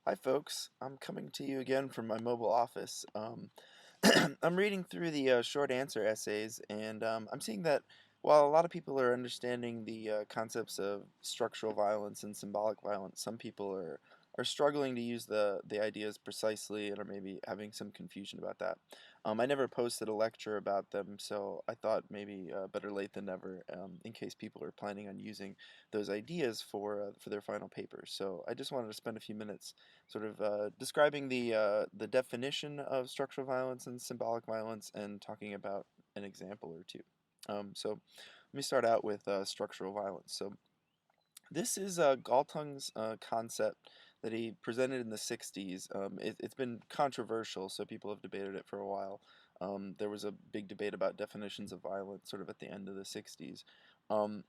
Hi, folks. I'm coming to you again from my mobile office. I'm reading through the short answer essays, and I'm seeing that while a lot of people are understanding the concepts of structural violence and symbolic violence, some people are struggling to use the ideas precisely and are maybe having some confusion about that. I never posted a lecture about them, so I thought maybe better late than never, in case people are planning on using those ideas for their final papers. So I just wanted to spend a few minutes sort of describing the definition of structural violence and symbolic violence and talking about an example or two. So let me start out with structural violence. So this is Galtung's concept that he presented in the 60s. It's been controversial, so people have debated it for a while. There was a big debate about definitions of violence sort of at the end of the 60s. Um,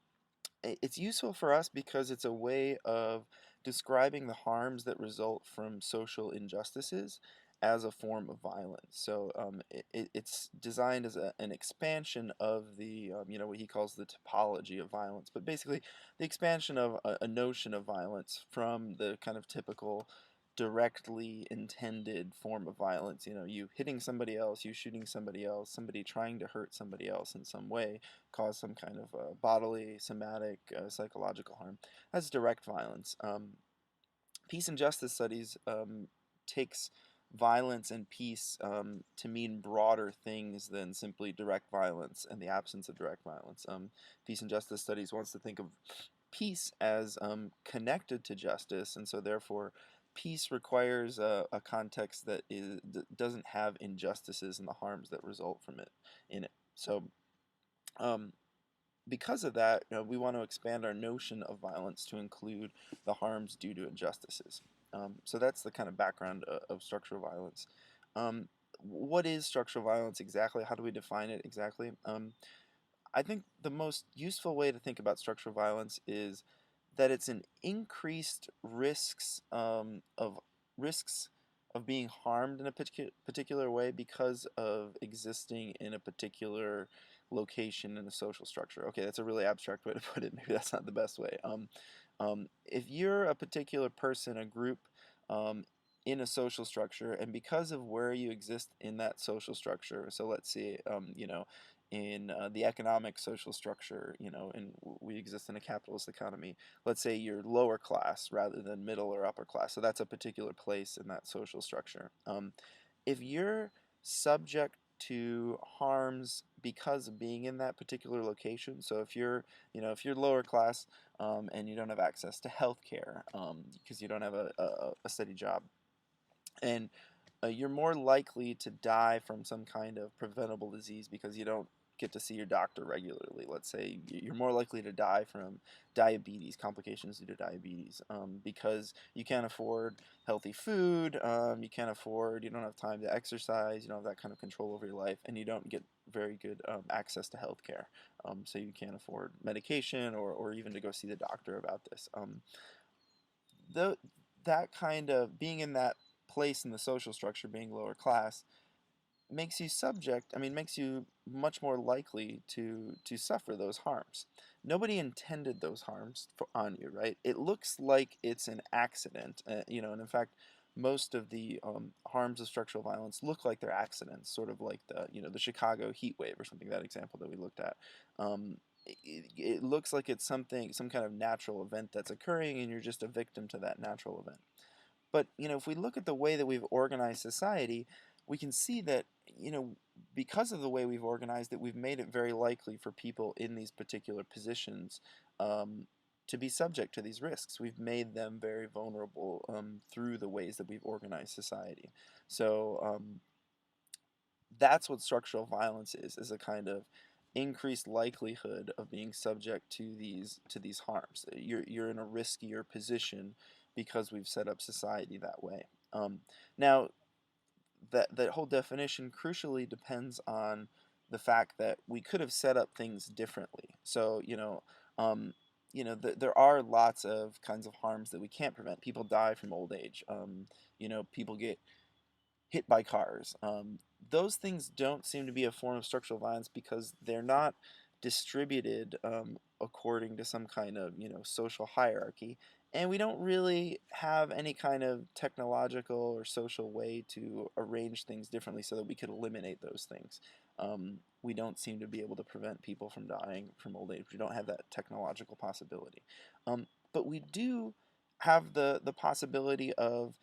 it's useful for us because it's a way of describing the harms that result from social injustices as a form of violence. So it's designed as an expansion of the, what he calls the topology of violence, but basically the expansion of a notion of violence from the kind of typical directly intended form of violence. You hitting somebody else, you shooting somebody else, somebody trying to hurt somebody else in some way, cause some kind of bodily, somatic, psychological harm. That's direct violence. Peace and justice studies takes violence and peace to mean broader things than simply direct violence and the absence of direct violence. Peace and justice studies wants to think of peace as connected to justice, and so therefore peace requires a context that doesn't have injustices and the harms that result from it in it. So um, because of that, we want to expand our notion of violence to include the harms due to injustices. So that's the kind of background of structural violence. What is structural violence exactly? How do we define it exactly? I think the most useful way to think about structural violence is that it's an increased risks of being harmed in a particular way because of existing in a particular location in a social structure. Okay, that's a really abstract way to put it. Maybe that's not the best way. If you're a particular person, a group, in a social structure, and because of where you exist in that social structure, so let's see, in the economic social structure, and we exist in a capitalist economy. Let's say you're lower class rather than middle or upper class. So that's a particular place in that social structure. If you're subject to harms because of being in that particular location, so if you're lower class and you don't have access to health care because you don't have a steady job, and you're more likely to die from some kind of preventable disease because you don't get to see your doctor regularly. Let's say you're more likely to die from diabetes, complications due to diabetes, because you can't afford healthy food, you don't have time to exercise, you don't have that kind of control over your life, and you don't get very good access to health care. So you can't afford medication or even to go see the doctor about this. The, that kind of being in that place in the social structure, being lower class, makes you much more likely to suffer those harms. Nobody intended those harms on you, right? It looks like it's an accident, and in fact, most of the harms of structural violence look like they're accidents, sort of like the Chicago heat wave or something. That example that we looked at. It looks like it's some kind of natural event that's occurring, and you're just a victim to that natural event. But if we look at the way that we've organized society, we can see that because of the way we've organized it, we've made it very likely for people in these particular positions to be subject to these risks. We've made them very vulnerable through the ways that we've organized society. So that's what structural violence is a kind of increased likelihood of being subject to these harms. You're in a riskier position because we've set up society that way. Now, that whole definition crucially depends on the fact that we could have set up things differently. So there are lots of kinds of harms that we can't prevent. People die from old age. People get hit by cars. Those things don't seem to be a form of structural violence because they're not distributed according to some kind of social hierarchy, and we don't really have any kind of technological or social way to arrange things differently so that we could eliminate those things. We don't seem to be able to prevent people from dying from old age. We don't have that technological possibility. But we do have the possibility of,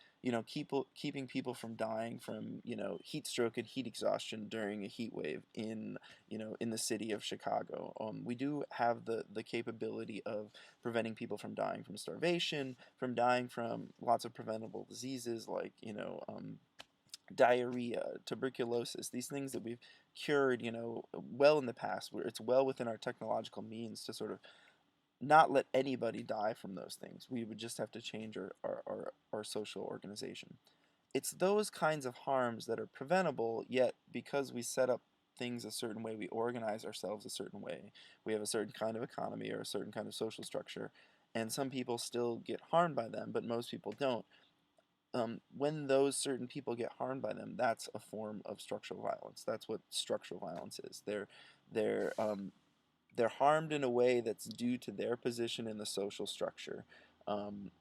keeping people from dying from, heat stroke and heat exhaustion during a heat wave in the city of Chicago. We do have the capability of preventing people from dying from starvation, from dying from lots of preventable diseases like, diarrhea, tuberculosis, these things that we've cured, well in the past, where it's well within our technological means to sort of not let anybody die from those things. We would just have to change our social organization. It's those kinds of harms that are preventable, yet because we set up things a certain way, we organize ourselves a certain way, we have a certain kind of economy or a certain kind of social structure, and some people still get harmed by them, but most people don't. When those certain people get harmed by them, that's a form of structural violence. That's what structural violence is. They're they're harmed in a way that's due to their position in the social structure. Um,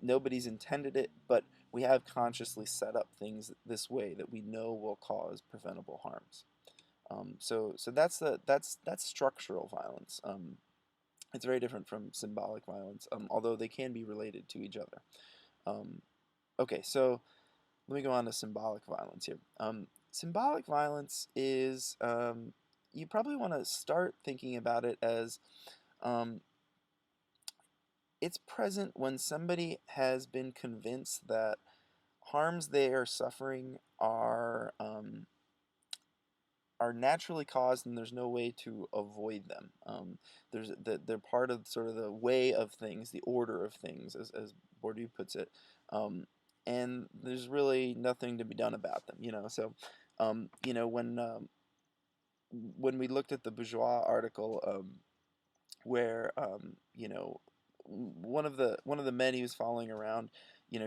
Nobody's intended it, but we have consciously set up things this way that we know will cause preventable harms. So that's structural violence. It's very different from symbolic violence, although they can be related to each other. Um, okay, so let me go on to symbolic violence here. Symbolic violence is, you probably want to start thinking about it as, um, it's present when somebody has been convinced that harms they are suffering are naturally caused and there's no way to avoid them. They're part of sort of the way of things, the order of things, as Bourdieu puts it. Um, and there's really nothing to be done about them, So, when we looked at the Bourgeois article, where one of the men he was following around,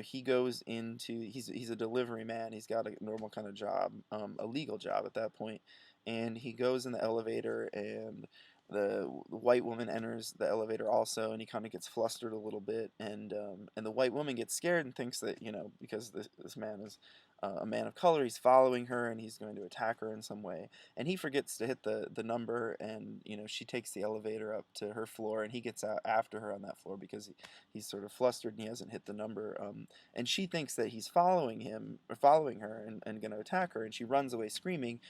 he goes into he's a delivery man. He's got a normal kind of job, a legal job at that point, and he goes in the elevator, and the white woman enters the elevator also, and he kind of gets flustered a little bit, and the white woman gets scared and thinks that, because this man is a man of color, he's following her and he's going to attack her in some way, and he forgets to hit the number, and she takes the elevator up to her floor, and he gets out after her on that floor because he's sort of flustered and he hasn't hit the number, and she thinks that he's following him or following her and going to attack her, and she runs away screaming.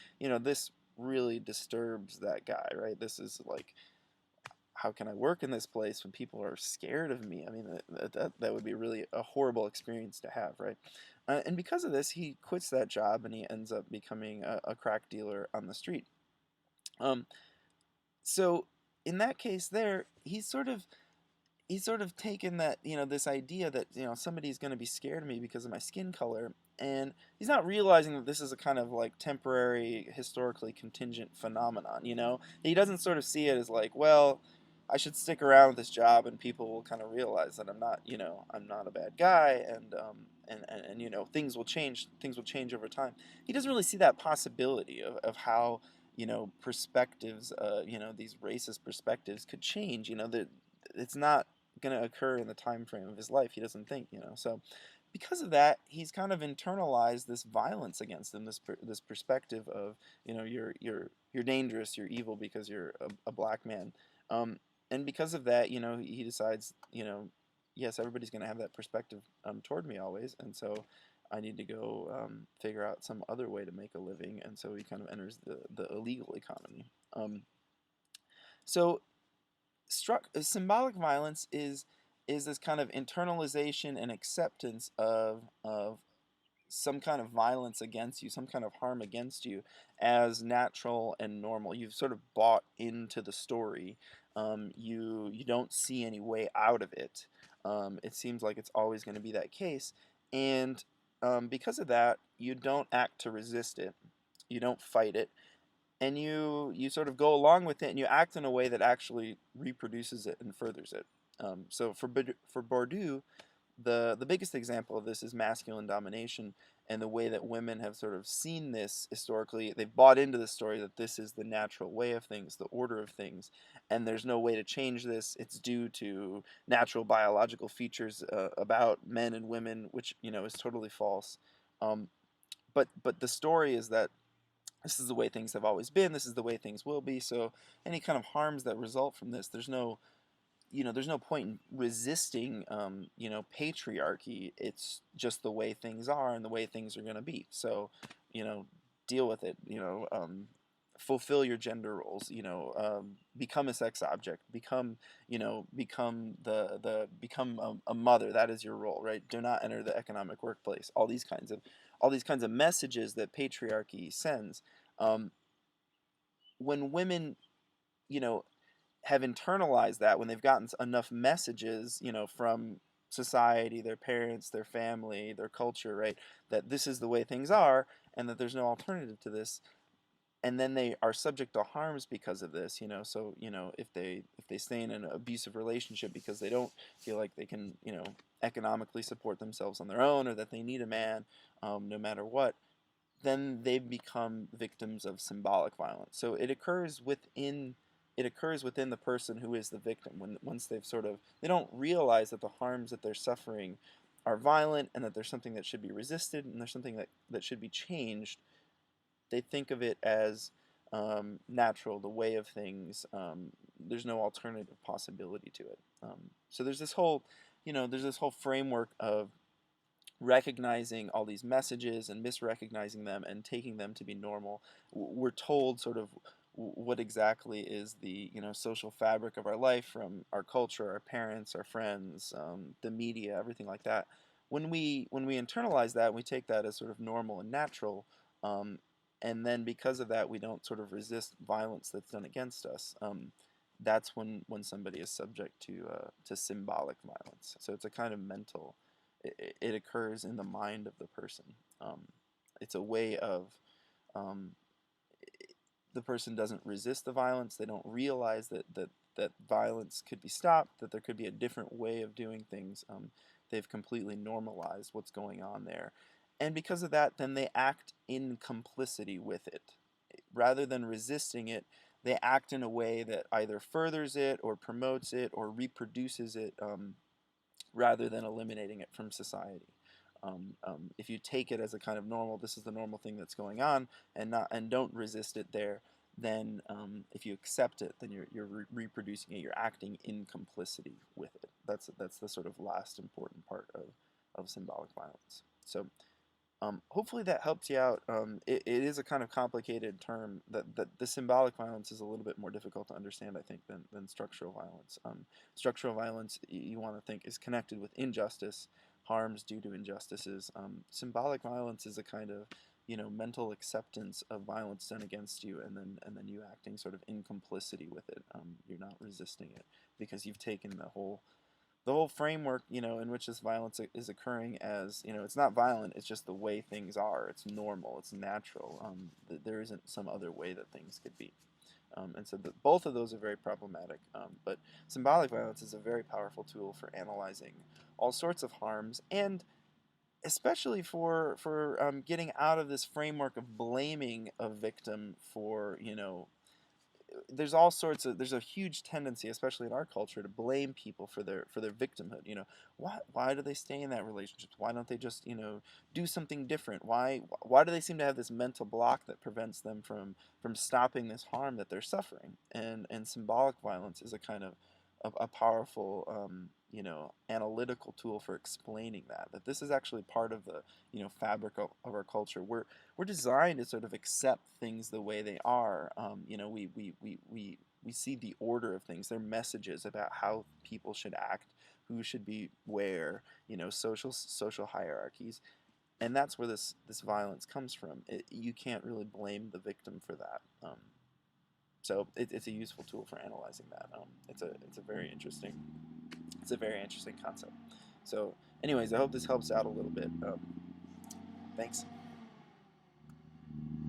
This really disturbs that guy, right? This is like, how can I work in this place when people are scared of me? I mean, that would be really a horrible experience to have, right? And because of this, he quits that job and he ends up becoming a crack dealer on the street. Um, so in that case, there he's sort of taken that, this idea that, somebody's going to be scared of me because of my skin color, and he's not realizing that this is a kind of like temporary, historically contingent phenomenon. He doesn't sort of see it as like, well, I should stick around with this job and people will kind of realize that I'm not a bad guy, and things will change over time. He doesn't really see that possibility of how, perspectives, these racist perspectives could change. That it's not going to occur in the time frame of his life. He doesn't think, So because of that, he's kind of internalized this violence against him, this perspective of, you're dangerous, you're evil because you're a black man. And because of that, he decides, yes, everybody's going to have that perspective toward me always, and so I need to go figure out some other way to make a living, and so he kind of enters the illegal economy. So symbolic violence is this kind of internalization and acceptance of some kind of violence against you, some kind of harm against you, as natural and normal. You've sort of bought into the story. You don't see any way out of it. It seems like it's always going to be that case, and because of that, you don't act to resist it. You don't fight it, and you sort of go along with it, and you act in a way that actually reproduces it and furthers it. So for Bourdieu, the biggest example of this is masculine domination and the way that women have sort of seen this historically. They've bought into the story that this is the natural way of things, the order of things, and there's no way to change this. It's due to natural biological features about men and women, which is totally false. Um, but the story is that this is the way things have always been. This is the way things will be. So any kind of harms that result from this, there's no point in resisting, patriarchy. It's just the way things are and the way things are going to be. So, you know, deal with it. Fulfill your gender roles. Become a sex object. Become a mother. That is your role, right? Do not enter the economic workplace. All these kinds of messages that patriarchy sends. When women, you know, have internalized that, when they've gotten enough messages, from society, their parents, their family, their culture, right, that this is the way things are and that there's no alternative to this, and then they are subject to harms because of this, so if they stay in an abusive relationship because they don't feel like they can, economically support themselves on their own, or that they need a man, no matter what, then they become victims of symbolic violence. So it occurs within the person who is the victim, once they don't realize that the harms that they're suffering are violent, and that there's something that should be resisted, and there's something that should be changed. They think of it as natural, the way of things. There's no alternative possibility to it. So there's this whole framework of recognizing all these messages and misrecognizing them and taking them to be normal. We're told sort of what exactly is the social fabric of our life from our culture, our parents, our friends, the media, everything like that. When we internalize that, we take that as sort of normal and natural, um, and then because of that, we don't sort of resist violence that's done against us. That's when somebody is subject to symbolic violence. So it's a kind of mental. It occurs in the mind of the person. It's a way of um, the person doesn't resist the violence. They don't realize that violence could be stopped, that there could be a different way of doing things. They've completely normalized what's going on there. And because of that, then they act in complicity with it. Rather than resisting it, they act in a way that either furthers it or promotes it or reproduces it, rather than eliminating it from society. If you take it as a kind of normal, this is the normal thing that's going on, and don't resist it there, then if you accept it, then you're reproducing it. You're acting in complicity with it. That's the sort of last important part of symbolic violence. So hopefully that helps you out. It is a kind of complicated term. That the symbolic violence is a little bit more difficult to understand, I think, than structural violence. Structural violence, you want to think, is connected with injustice, harms due to injustices. Symbolic violence is a kind of mental acceptance of violence done against you, and then you acting sort of in complicity with it. You're not resisting it because you've taken the whole framework, in which this violence is occurring as, it's not violent, it's just the way things are. It's normal, it's natural. There isn't some other way that things could be. And so both of those are very problematic. But symbolic violence is a very powerful tool for analyzing all sorts of harms, and especially for getting out of this framework of blaming a victim for, there's a huge tendency, especially in our culture, to blame people for their victimhood. Why do they stay in that relationship? Why don't they just do something different? Why do they seem to have this mental block that prevents them from stopping this harm that they're suffering? And symbolic violence is a kind of a powerful analytical tool for explaining that this is actually part of the fabric of our culture. We're designed to sort of accept things the way they are. We see the order of things. They're messages about how people should act, who should be where, social hierarchies, and that's where this violence comes from. You can't really blame the victim for that. So it's a useful tool for analyzing that. It's a very interesting concept. So, anyways, I hope this helps out a little bit. Thanks.